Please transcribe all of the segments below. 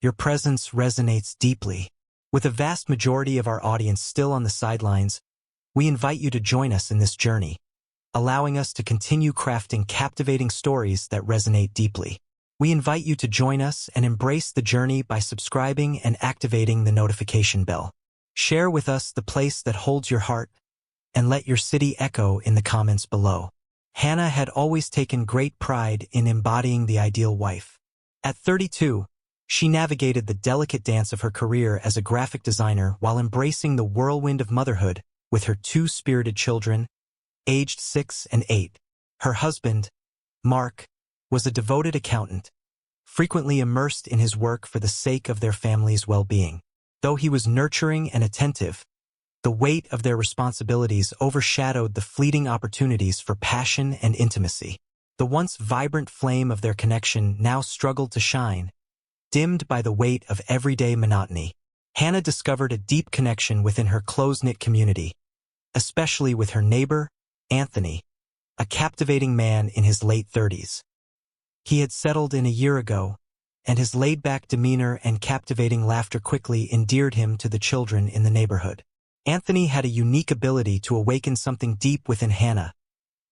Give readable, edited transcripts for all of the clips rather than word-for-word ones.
your presence resonates deeply. With a vast majority of our audience still on the sidelines, we invite you to join us in this journey, allowing us to continue crafting captivating stories that resonate deeply. We invite you to join us and embrace the journey by subscribing and activating the notification bell. Share with us the place that holds your heart, and let your city echo in the comments below. Hannah had always taken great pride in embodying the ideal wife. At 32, she navigated the delicate dance of her career as a graphic designer while embracing the whirlwind of motherhood with her two spirited children, aged 6 and 8. Her husband, Mark, was a devoted accountant, frequently immersed in his work for the sake of their family's well-being. Though he was nurturing and attentive, the weight of their responsibilities overshadowed the fleeting opportunities for passion and intimacy. The once vibrant flame of their connection now struggled to shine, dimmed by the weight of everyday monotony. Hannah discovered a deep connection within her close-knit community, especially with her neighbor, Anthony, a captivating man in his late 30s. He had settled in a year ago, and his laid-back demeanor and captivating laughter quickly endeared him to the children in the neighborhood. Anthony had a unique ability to awaken something deep within Hannah,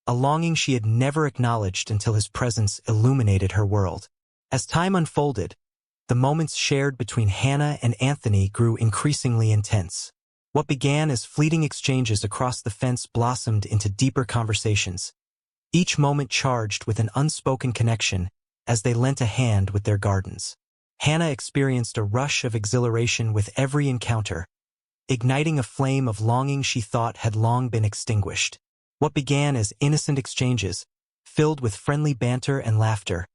a longing she had never acknowledged until his presence illuminated her world. As time unfolded, the moments shared between Hannah and Anthony grew increasingly intense. What began as fleeting exchanges across the fence blossomed into deeper conversations, each moment charged with an unspoken connection as they lent a hand with their gardens. Hannah experienced a rush of exhilaration with every encounter, igniting a flame of longing she thought had long been extinguished. What began as innocent exchanges, filled with friendly banter and laughter,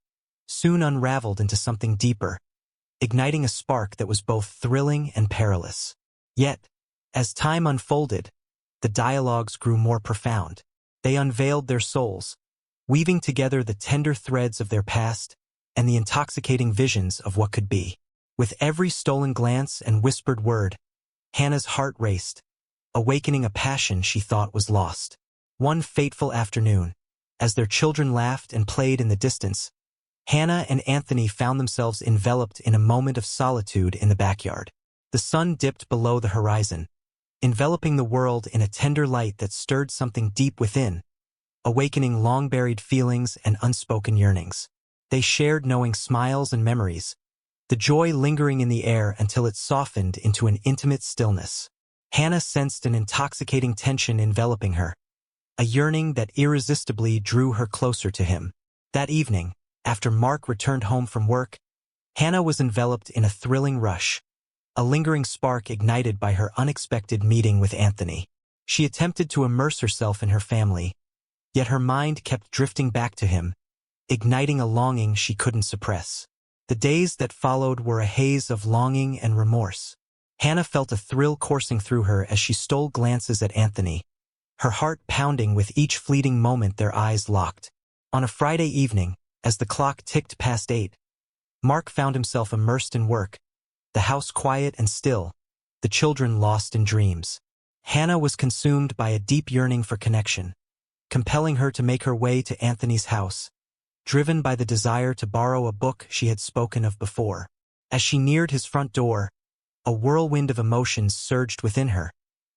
soon unraveled into something deeper, igniting a spark that was both thrilling and perilous. Yet, as time unfolded, the dialogues grew more profound. They unveiled their souls, weaving together the tender threads of their past and the intoxicating visions of what could be. With every stolen glance and whispered word, Hannah's heart raced, awakening a passion she thought was lost. One fateful afternoon, as their children laughed and played in the distance, Hannah and Anthony found themselves enveloped in a moment of solitude in the backyard. The sun dipped below the horizon, enveloping the world in a tender light that stirred something deep within, awakening long-buried feelings and unspoken yearnings. They shared knowing smiles and memories, the joy lingering in the air until it softened into an intimate stillness. Hannah sensed an intoxicating tension enveloping her, a yearning that irresistibly drew her closer to him. That evening, after Mark returned home from work, Hannah was enveloped in a thrilling rush, a lingering spark ignited by her unexpected meeting with Anthony. She attempted to immerse herself in her family, yet her mind kept drifting back to him, igniting a longing she couldn't suppress. The days that followed were a haze of longing and remorse. Hannah felt a thrill coursing through her as she stole glances at Anthony, her heart pounding with each fleeting moment their eyes locked. On a Friday evening, as the clock ticked past 8, Mark found himself immersed in work, the house quiet and still, the children lost in dreams. Hannah was consumed by a deep yearning for connection, compelling her to make her way to Anthony's house, driven by the desire to borrow a book she had spoken of before. As she neared his front door, a whirlwind of emotions surged within her,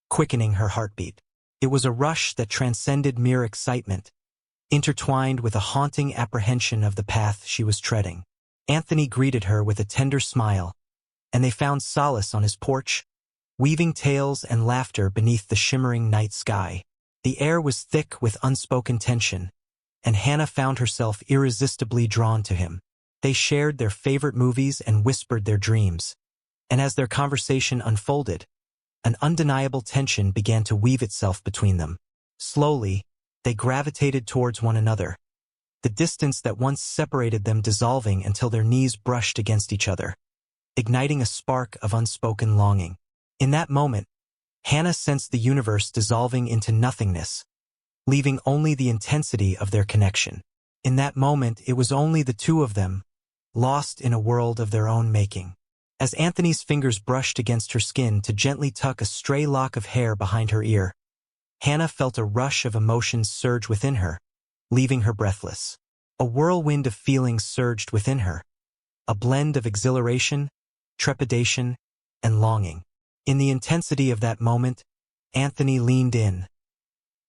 quickening her heartbeat. It was a rush that transcended mere excitement, intertwined with a haunting apprehension of the path she was treading. Anthony greeted her with a tender smile, and they found solace on his porch, weaving tales and laughter beneath the shimmering night sky. The air was thick with unspoken tension, and Hannah found herself irresistibly drawn to him. They shared their favorite movies and whispered their dreams, and as their conversation unfolded, an undeniable tension began to weave itself between them. Slowly, they gravitated towards one another, the distance that once separated them dissolving until their knees brushed against each other, igniting a spark of unspoken longing. In that moment, Hannah sensed the universe dissolving into nothingness, leaving only the intensity of their connection. In that moment, it was only the two of them, lost in a world of their own making. As Anthony's fingers brushed against her skin to gently tuck a stray lock of hair behind her ear, Hannah felt a rush of emotions surge within her, leaving her breathless. A whirlwind of feelings surged within her, a blend of exhilaration, trepidation, and longing. In the intensity of that moment, Anthony leaned in,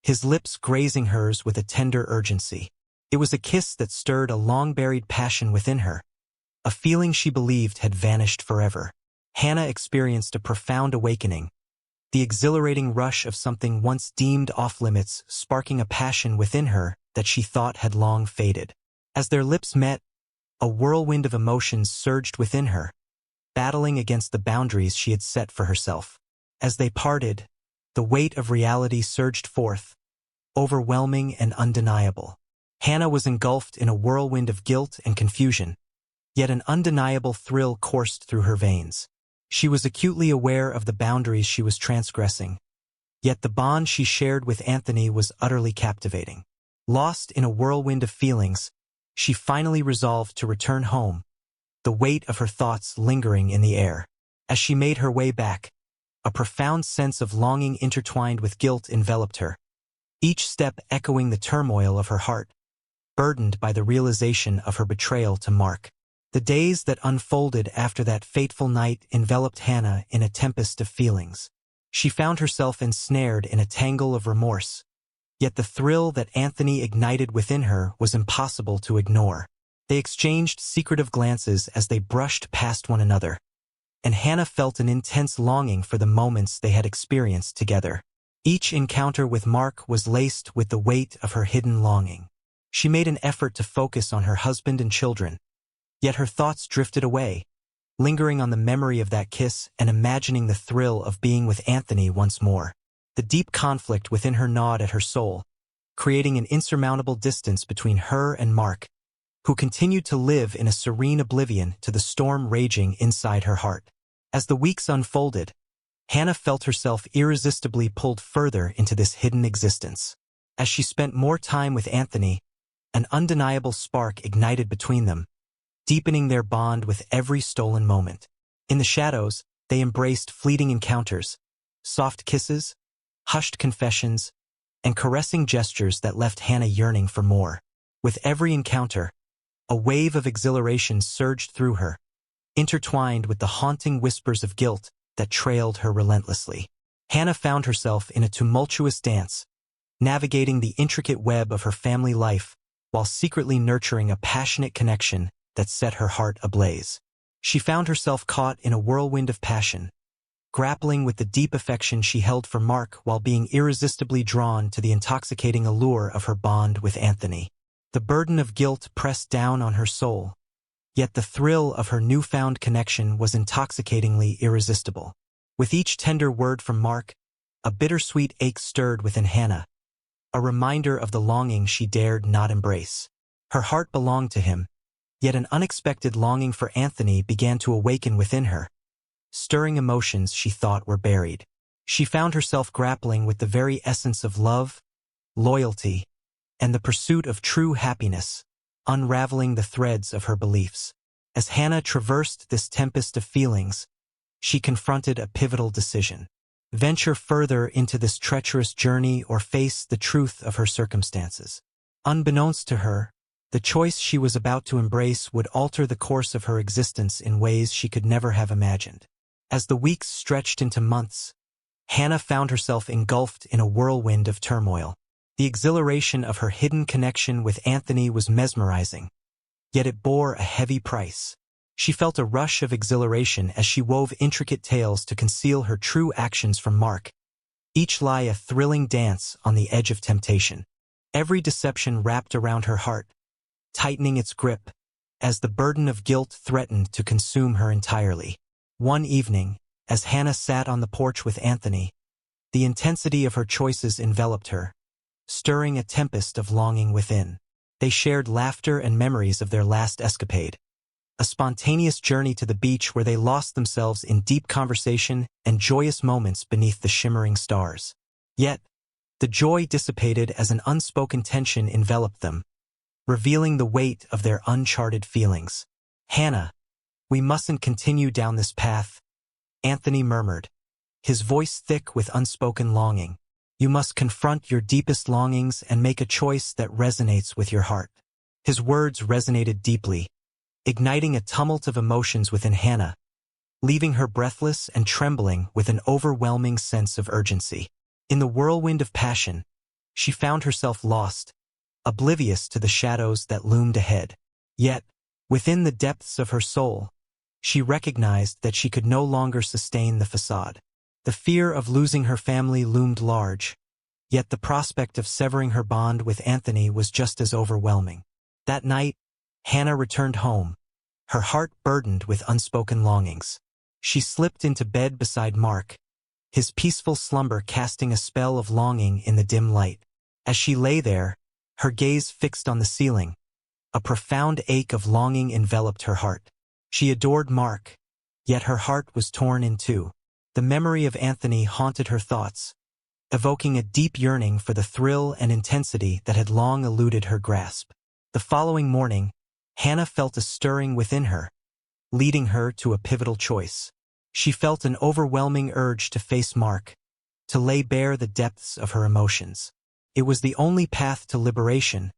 his lips grazing hers with a tender urgency. It was a kiss that stirred a long-buried passion within her, a feeling she believed had vanished forever. Hannah experienced a profound awakening, the exhilarating rush of something once deemed off-limits sparking a passion within her that she thought had long faded. As their lips met, a whirlwind of emotions surged within her, battling against the boundaries she had set for herself. As they parted, the weight of reality surged forth, overwhelming and undeniable. Hannah was engulfed in a whirlwind of guilt and confusion, yet an undeniable thrill coursed through her veins. She was acutely aware of the boundaries she was transgressing, yet the bond she shared with Anthony was utterly captivating. Lost in a whirlwind of feelings, she finally resolved to return home, the weight of her thoughts lingering in the air. As she made her way back, a profound sense of longing intertwined with guilt enveloped her, each step echoing the turmoil of her heart, burdened by the realization of her betrayal to Mark. The days that unfolded after that fateful night enveloped Hannah in a tempest of feelings. She found herself ensnared in a tangle of remorse, yet the thrill that Anthony ignited within her was impossible to ignore. They exchanged secretive glances as they brushed past one another, and Hannah felt an intense longing for the moments they had experienced together. Each encounter with Mark was laced with the weight of her hidden longing. She made an effort to focus on her husband and children, yet her thoughts drifted away, lingering on the memory of that kiss and imagining the thrill of being with Anthony once more. The deep conflict within her gnawed at her soul, creating an insurmountable distance between her and Mark, who continued to live in a serene oblivion to the storm raging inside her heart. As the weeks unfolded, Hannah felt herself irresistibly pulled further into this hidden existence. As she spent more time with Anthony, an undeniable spark ignited between them, deepening their bond with every stolen moment. In the shadows, they embraced fleeting encounters, soft kisses, hushed confessions, and caressing gestures that left Hannah yearning for more. With every encounter, a wave of exhilaration surged through her, intertwined with the haunting whispers of guilt that trailed her relentlessly. Hannah found herself in a tumultuous dance, navigating the intricate web of her family life while secretly nurturing a passionate connection that set her heart ablaze. She found herself caught in a whirlwind of passion, grappling with the deep affection she held for Mark while being irresistibly drawn to the intoxicating allure of her bond with Anthony. The burden of guilt pressed down on her soul, yet the thrill of her newfound connection was intoxicatingly irresistible. With each tender word from Mark, a bittersweet ache stirred within Hannah, a reminder of the longing she dared not embrace. Her heart belonged to him, yet an unexpected longing for Anthony began to awaken within her, stirring emotions she thought were buried. She found herself grappling with the very essence of love, loyalty, and the pursuit of true happiness, unraveling the threads of her beliefs. As Hannah traversed this tempest of feelings, she confronted a pivotal decision: venture further into this treacherous journey or face the truth of her circumstances. Unbeknownst to her, the choice she was about to embrace would alter the course of her existence in ways she could never have imagined. As the weeks stretched into months, Hannah found herself engulfed in a whirlwind of turmoil. The exhilaration of her hidden connection with Anthony was mesmerizing, yet it bore a heavy price. She felt a rush of exhilaration as she wove intricate tales to conceal her true actions from Mark, each lie a thrilling dance on the edge of temptation. Every deception wrapped around her heart, tightening its grip, as the burden of guilt threatened to consume her entirely. One evening, as Hannah sat on the porch with Anthony, the intensity of her choices enveloped her, stirring a tempest of longing within. They shared laughter and memories of their last escapade, a spontaneous journey to the beach where they lost themselves in deep conversation and joyous moments beneath the shimmering stars. Yet, the joy dissipated as an unspoken tension enveloped them, revealing the weight of their uncharted feelings. "Hannah, we mustn't continue down this path," Anthony murmured, his voice thick with unspoken longing. "You must confront your deepest longings and make a choice that resonates with your heart." His words resonated deeply, igniting a tumult of emotions within Hannah, leaving her breathless and trembling with an overwhelming sense of urgency. In the whirlwind of passion, she found herself lost, oblivious to the shadows that loomed ahead. Yet, within the depths of her soul, she recognized that she could no longer sustain the facade. The fear of losing her family loomed large, yet the prospect of severing her bond with Anthony was just as overwhelming. That night, Hannah returned home, her heart burdened with unspoken longings. She slipped into bed beside Mark, his peaceful slumber casting a spell of longing in the dim light. As she lay there, her gaze fixed on the ceiling, a profound ache of longing enveloped her heart. She adored Mark, yet her heart was torn in two. The memory of Anthony haunted her thoughts, evoking a deep yearning for the thrill and intensity that had long eluded her grasp. The following morning, Hannah felt a stirring within her, leading her to a pivotal choice. She felt an overwhelming urge to face Mark, to lay bare the depths of her emotions. It was the only path to liberation,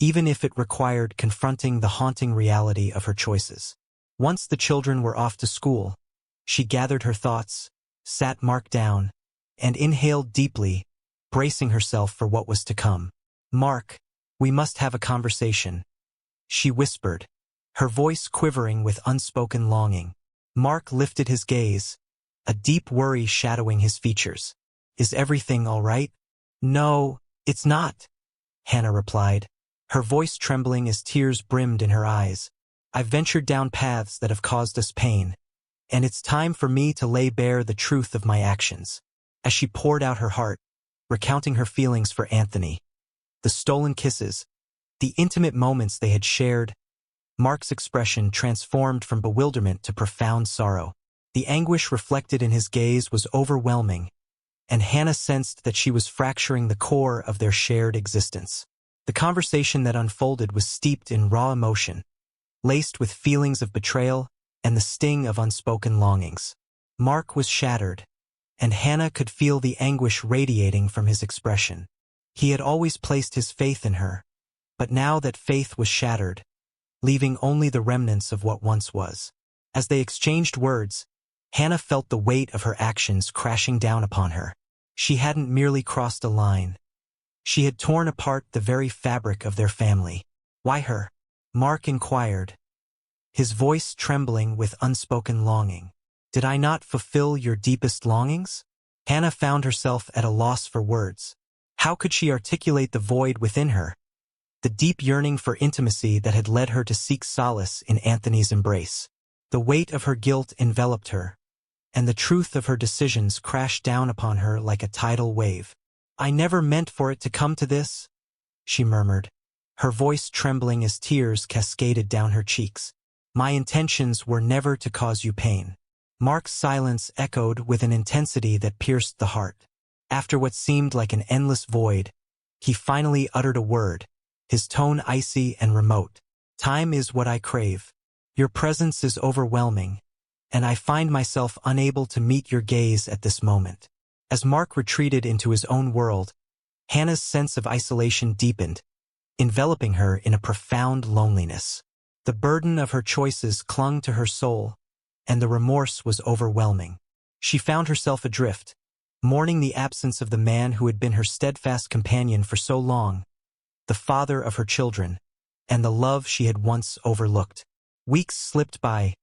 even if it required confronting the haunting reality of her choices. Once the children were off to school, she gathered her thoughts, sat Mark down, and inhaled deeply, bracing herself for what was to come. "Mark, we must have a conversation," she whispered, her voice quivering with unspoken longing. Mark lifted his gaze, a deep worry shadowing his features. "Is everything all right?" "No, it's not," Hannah replied, her voice trembling as tears brimmed in her eyes. "I've ventured down paths that have caused us pain, and it's time for me to lay bare the truth of my actions." As she poured out her heart, recounting her feelings for Anthony, the stolen kisses, the intimate moments they had shared, Mark's expression transformed from bewilderment to profound sorrow. The anguish reflected in his gaze was overwhelming, and Hannah sensed that she was fracturing the core of their shared existence. The conversation that unfolded was steeped in raw emotion, laced with feelings of betrayal and the sting of unspoken longings. Mark was shattered, and Hannah could feel the anguish radiating from his expression. He had always placed his faith in her, but now that faith was shattered, leaving only the remnants of what once was. As they exchanged words, Hannah felt the weight of her actions crashing down upon her. She hadn't merely crossed a line. She had torn apart the very fabric of their family. "Why her?" Mark inquired, his voice trembling with unspoken longing. "Did I not fulfill your deepest longings?" Hannah found herself at a loss for words. How could she articulate the void within her, the deep yearning for intimacy that had led her to seek solace in Anthony's embrace? The weight of her guilt enveloped her, and the truth of her decisions crashed down upon her like a tidal wave. "I never meant for it to come to this," she murmured, her voice trembling as tears cascaded down her cheeks. "My intentions were never to cause you pain." Mark's silence echoed with an intensity that pierced the heart. After what seemed like an endless void, he finally uttered a word, his tone icy and remote. "Time is what I crave. Your presence is overwhelming, and I find myself unable to meet your gaze at this moment." As Mark retreated into his own world, Hannah's sense of isolation deepened, enveloping her in a profound loneliness. The burden of her choices clung to her soul, and the remorse was overwhelming. She found herself adrift, mourning the absence of the man who had been her steadfast companion for so long, the father of her children, and the love she had once overlooked. Weeks slipped by,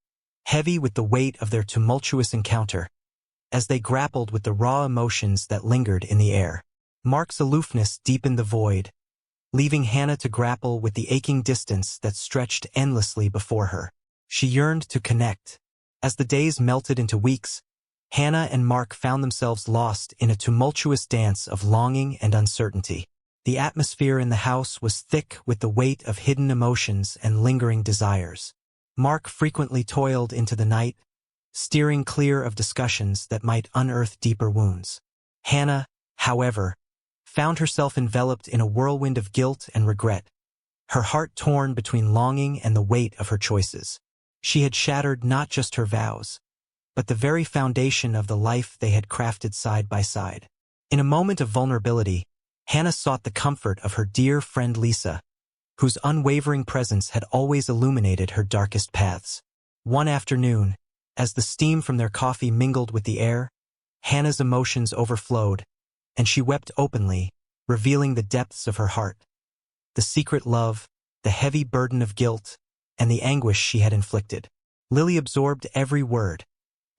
heavy with the weight of their tumultuous encounter, as they grappled with the raw emotions that lingered in the air. Mark's aloofness deepened the void, leaving Hannah to grapple with the aching distance that stretched endlessly before her. She yearned to connect. As the days melted into weeks, Hannah and Mark found themselves lost in a tumultuous dance of longing and uncertainty. The atmosphere in the house was thick with the weight of hidden emotions and lingering desires. Mark frequently toiled into the night, steering clear of discussions that might unearth deeper wounds. Hannah, however, found herself enveloped in a whirlwind of guilt and regret, her heart torn between longing and the weight of her choices. She had shattered not just her vows, but the very foundation of the life they had crafted side by side. In a moment of vulnerability, Hannah sought the comfort of her dear friend Lisa, whose unwavering presence had always illuminated her darkest paths. One afternoon, As the steam from their coffee mingled with the air, Hannah's emotions overflowed, and she wept openly, revealing the depths of her heart. The secret love, the heavy burden of guilt, and the anguish she had inflicted. Lily absorbed every word,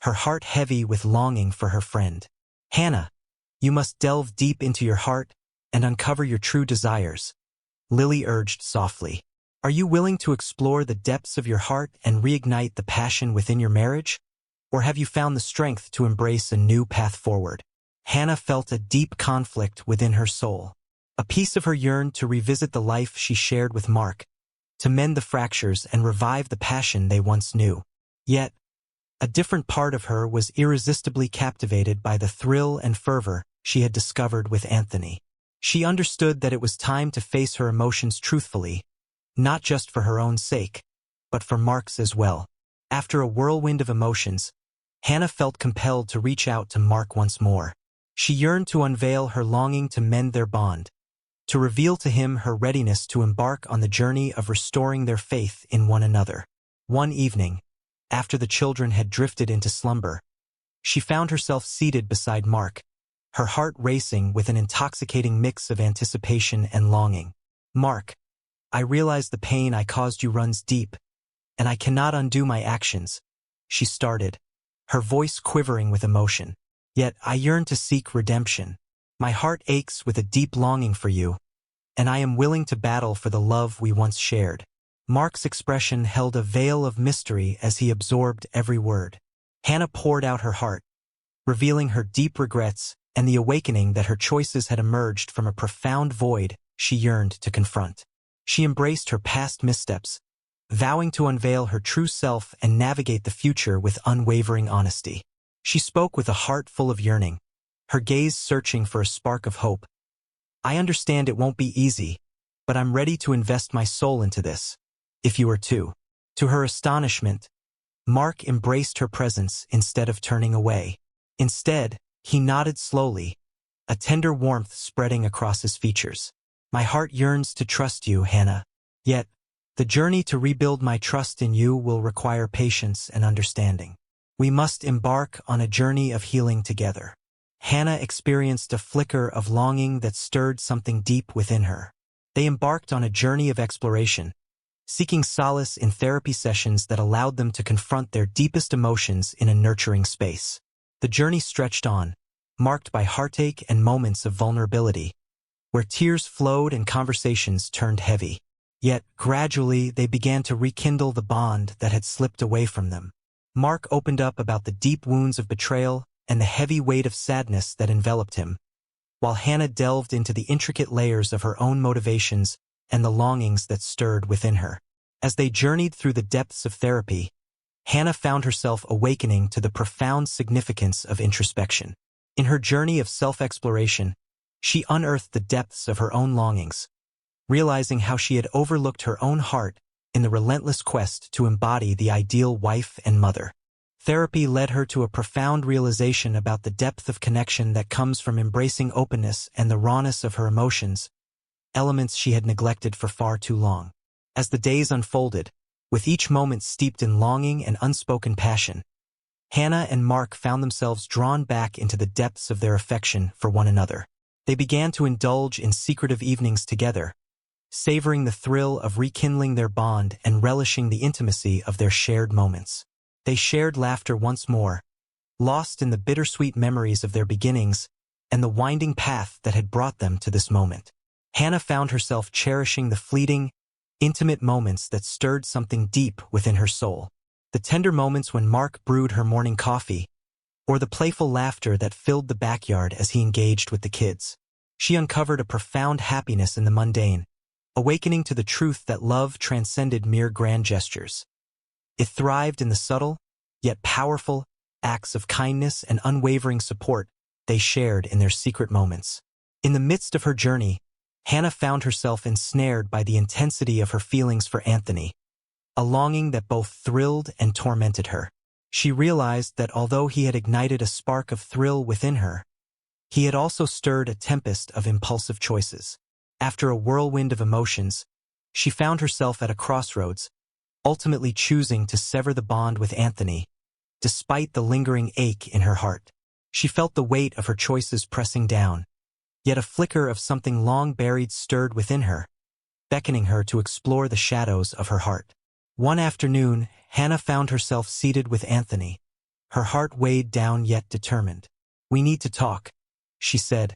her heart heavy with longing for her friend. "Hannah, you must delve deep into your heart and uncover your true desires," Lily urged softly. "Are you willing to explore the depths of your heart and reignite the passion within your marriage? Or have you found the strength to embrace a new path forward?" Hannah felt a deep conflict within her soul. A piece of her yearned to revisit the life she shared with Mark, to mend the fractures and revive the passion they once knew. Yet, a different part of her was irresistibly captivated by the thrill and fervor she had discovered with Anthony. She understood that it was time to face her emotions truthfully, not just for her own sake, but for Mark's as well. After a whirlwind of emotions, Hannah felt compelled to reach out to Mark once more. She yearned to unveil her longing to mend their bond, to reveal to him her readiness to embark on the journey of restoring their faith in one another. One evening, after the children had drifted into slumber, she found herself seated beside Mark, her heart racing with an intoxicating mix of anticipation and longing. "Mark, I realize the pain I caused you runs deep, and I cannot undo my actions," she started, her voice quivering with emotion. "Yet I yearn to seek redemption. My heart aches with a deep longing for you, and I am willing to battle for the love we once shared." Mark's expression held a veil of mystery as he absorbed every word. Hannah poured out her heart, revealing her deep regrets and the awakening that her choices had emerged from a profound void she yearned to confront. She embraced her past missteps, vowing to unveil her true self and navigate the future with unwavering honesty. She spoke with a heart full of yearning, her gaze searching for a spark of hope. "I understand it won't be easy, but I'm ready to invest my soul into this, if you are too." To her astonishment, Mark embraced her presence instead of turning away. Instead, he nodded slowly, a tender warmth spreading across his features. "My heart yearns to trust you, Hannah. Yet, the journey to rebuild my trust in you will require patience and understanding. We must embark on a journey of healing together." Hannah experienced a flicker of longing that stirred something deep within her. They embarked on a journey of exploration, seeking solace in therapy sessions that allowed them to confront their deepest emotions in a nurturing space. The journey stretched on, marked by heartache and moments of vulnerability, where tears flowed and conversations turned heavy. Yet, gradually, they began to rekindle the bond that had slipped away from them. Mark opened up about the deep wounds of betrayal and the heavy weight of sadness that enveloped him, while Hannah delved into the intricate layers of her own motivations and the longings that stirred within her. As they journeyed through the depths of therapy, Hannah found herself awakening to the profound significance of introspection. In her journey of self-exploration, she unearthed the depths of her own longings, realizing how she had overlooked her own heart in the relentless quest to embody the ideal wife and mother. Therapy led her to a profound realization about the depth of connection that comes from embracing openness and the rawness of her emotions, elements she had neglected for far too long. As the days unfolded, with each moment steeped in longing and unspoken passion, Hannah and Mark found themselves drawn back into the depths of their affection for one another. They began to indulge in secretive evenings together, savoring the thrill of rekindling their bond and relishing the intimacy of their shared moments. They shared laughter once more, lost in the bittersweet memories of their beginnings and the winding path that had brought them to this moment. Hannah found herself cherishing the fleeting, intimate moments that stirred something deep within her soul. The tender moments when Mark brewed her morning coffee, or the playful laughter that filled the backyard as he engaged with the kids. She uncovered a profound happiness in the mundane, awakening to the truth that love transcended mere grand gestures. It thrived in the subtle, yet powerful, acts of kindness and unwavering support they shared in their secret moments. In the midst of her journey, Hannah found herself ensnared by the intensity of her feelings for Anthony, a longing that both thrilled and tormented her. She realized that although he had ignited a spark of thrill within her, he had also stirred a tempest of impulsive choices. After a whirlwind of emotions, she found herself at a crossroads, ultimately choosing to sever the bond with Anthony, despite the lingering ache in her heart. She felt the weight of her choices pressing down, yet a flicker of something long buried stirred within her, beckoning her to explore the shadows of her heart. One afternoon, Hannah found herself seated with Anthony, her heart weighed down yet determined. "We need to talk," she said,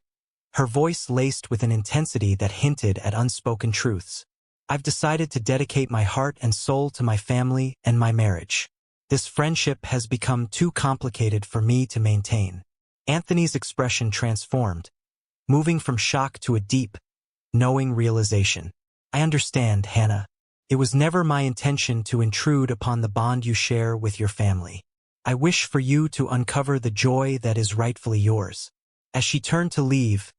her voice laced with an intensity that hinted at unspoken truths. "I've decided to dedicate my heart and soul to my family and my marriage. This friendship has become too complicated for me to maintain." Anthony's expression transformed, moving from shock to a deep, knowing realization. "I understand, Hannah. It was never my intention to intrude upon the bond you share with your family. I wish for you to uncover the joy that is rightfully yours." As she turned to leave,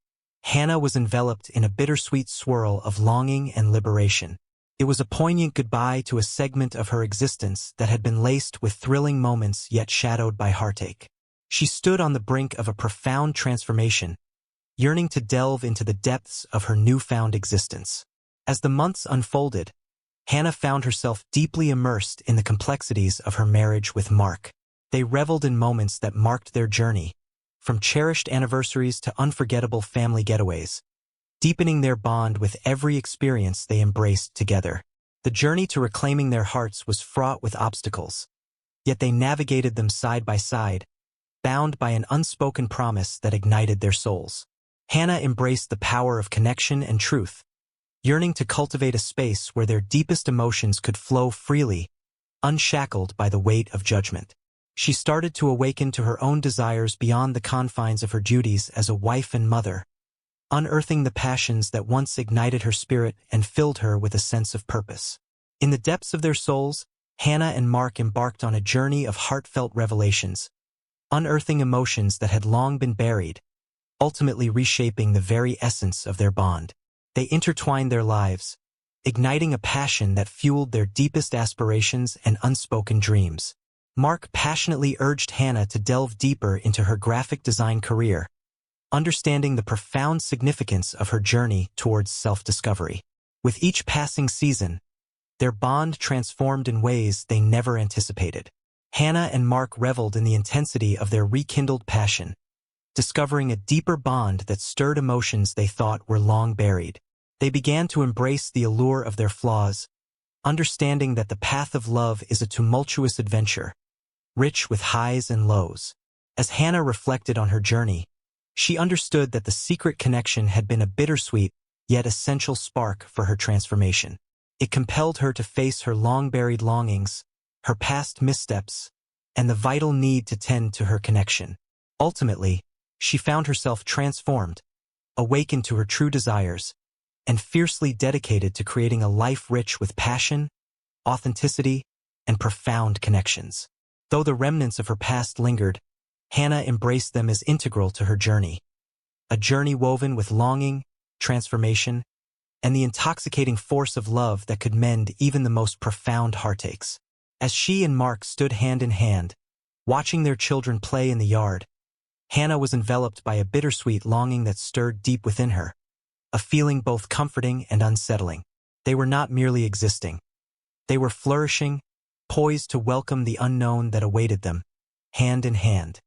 Hannah was enveloped in a bittersweet swirl of longing and liberation. It was a poignant goodbye to a segment of her existence that had been laced with thrilling moments yet shadowed by heartache. She stood on the brink of a profound transformation, yearning to delve into the depths of her newfound existence. As the months unfolded, Hannah found herself deeply immersed in the complexities of her marriage with Mark. They reveled in moments that marked their journey, from cherished anniversaries to unforgettable family getaways, deepening their bond with every experience they embraced together. The journey to reclaiming their hearts was fraught with obstacles, yet they navigated them side by side, bound by an unspoken promise that ignited their souls. Hannah embraced the power of connection and truth, yearning to cultivate a space where their deepest emotions could flow freely, unshackled by the weight of judgment. She started to awaken to her own desires beyond the confines of her duties as a wife and mother, unearthing the passions that once ignited her spirit and filled her with a sense of purpose. In the depths of their souls, Hannah and Mark embarked on a journey of heartfelt revelations, unearthing emotions that had long been buried, ultimately reshaping the very essence of their bond. They intertwined their lives, igniting a passion that fueled their deepest aspirations and unspoken dreams. Mark passionately urged Hannah to delve deeper into her graphic design career, understanding the profound significance of her journey towards self-discovery. With each passing season, their bond transformed in ways they never anticipated. Hannah and Mark reveled in the intensity of their rekindled passion, discovering a deeper bond that stirred emotions they thought were long buried. They began to embrace the allure of their flaws, understanding that the path of love is a tumultuous adventure, rich with highs and lows. As Hannah reflected on her journey, she understood that the secret connection had been a bittersweet yet essential spark for her transformation. It compelled her to face her long-buried longings, her past missteps, and the vital need to tend to her connection. Ultimately, she found herself transformed, awakened to her true desires, and fiercely dedicated to creating a life rich with passion, authenticity, and profound connections. Though the remnants of her past lingered, Hannah embraced them as integral to her journey, a journey woven with longing, transformation, and the intoxicating force of love that could mend even the most profound heartaches. As she and Mark stood hand in hand, watching their children play in the yard, Hannah was enveloped by a bittersweet longing that stirred deep within her, a feeling both comforting and unsettling. They were not merely existing. They were flourishing, poised to welcome the unknown that awaited them, hand in hand.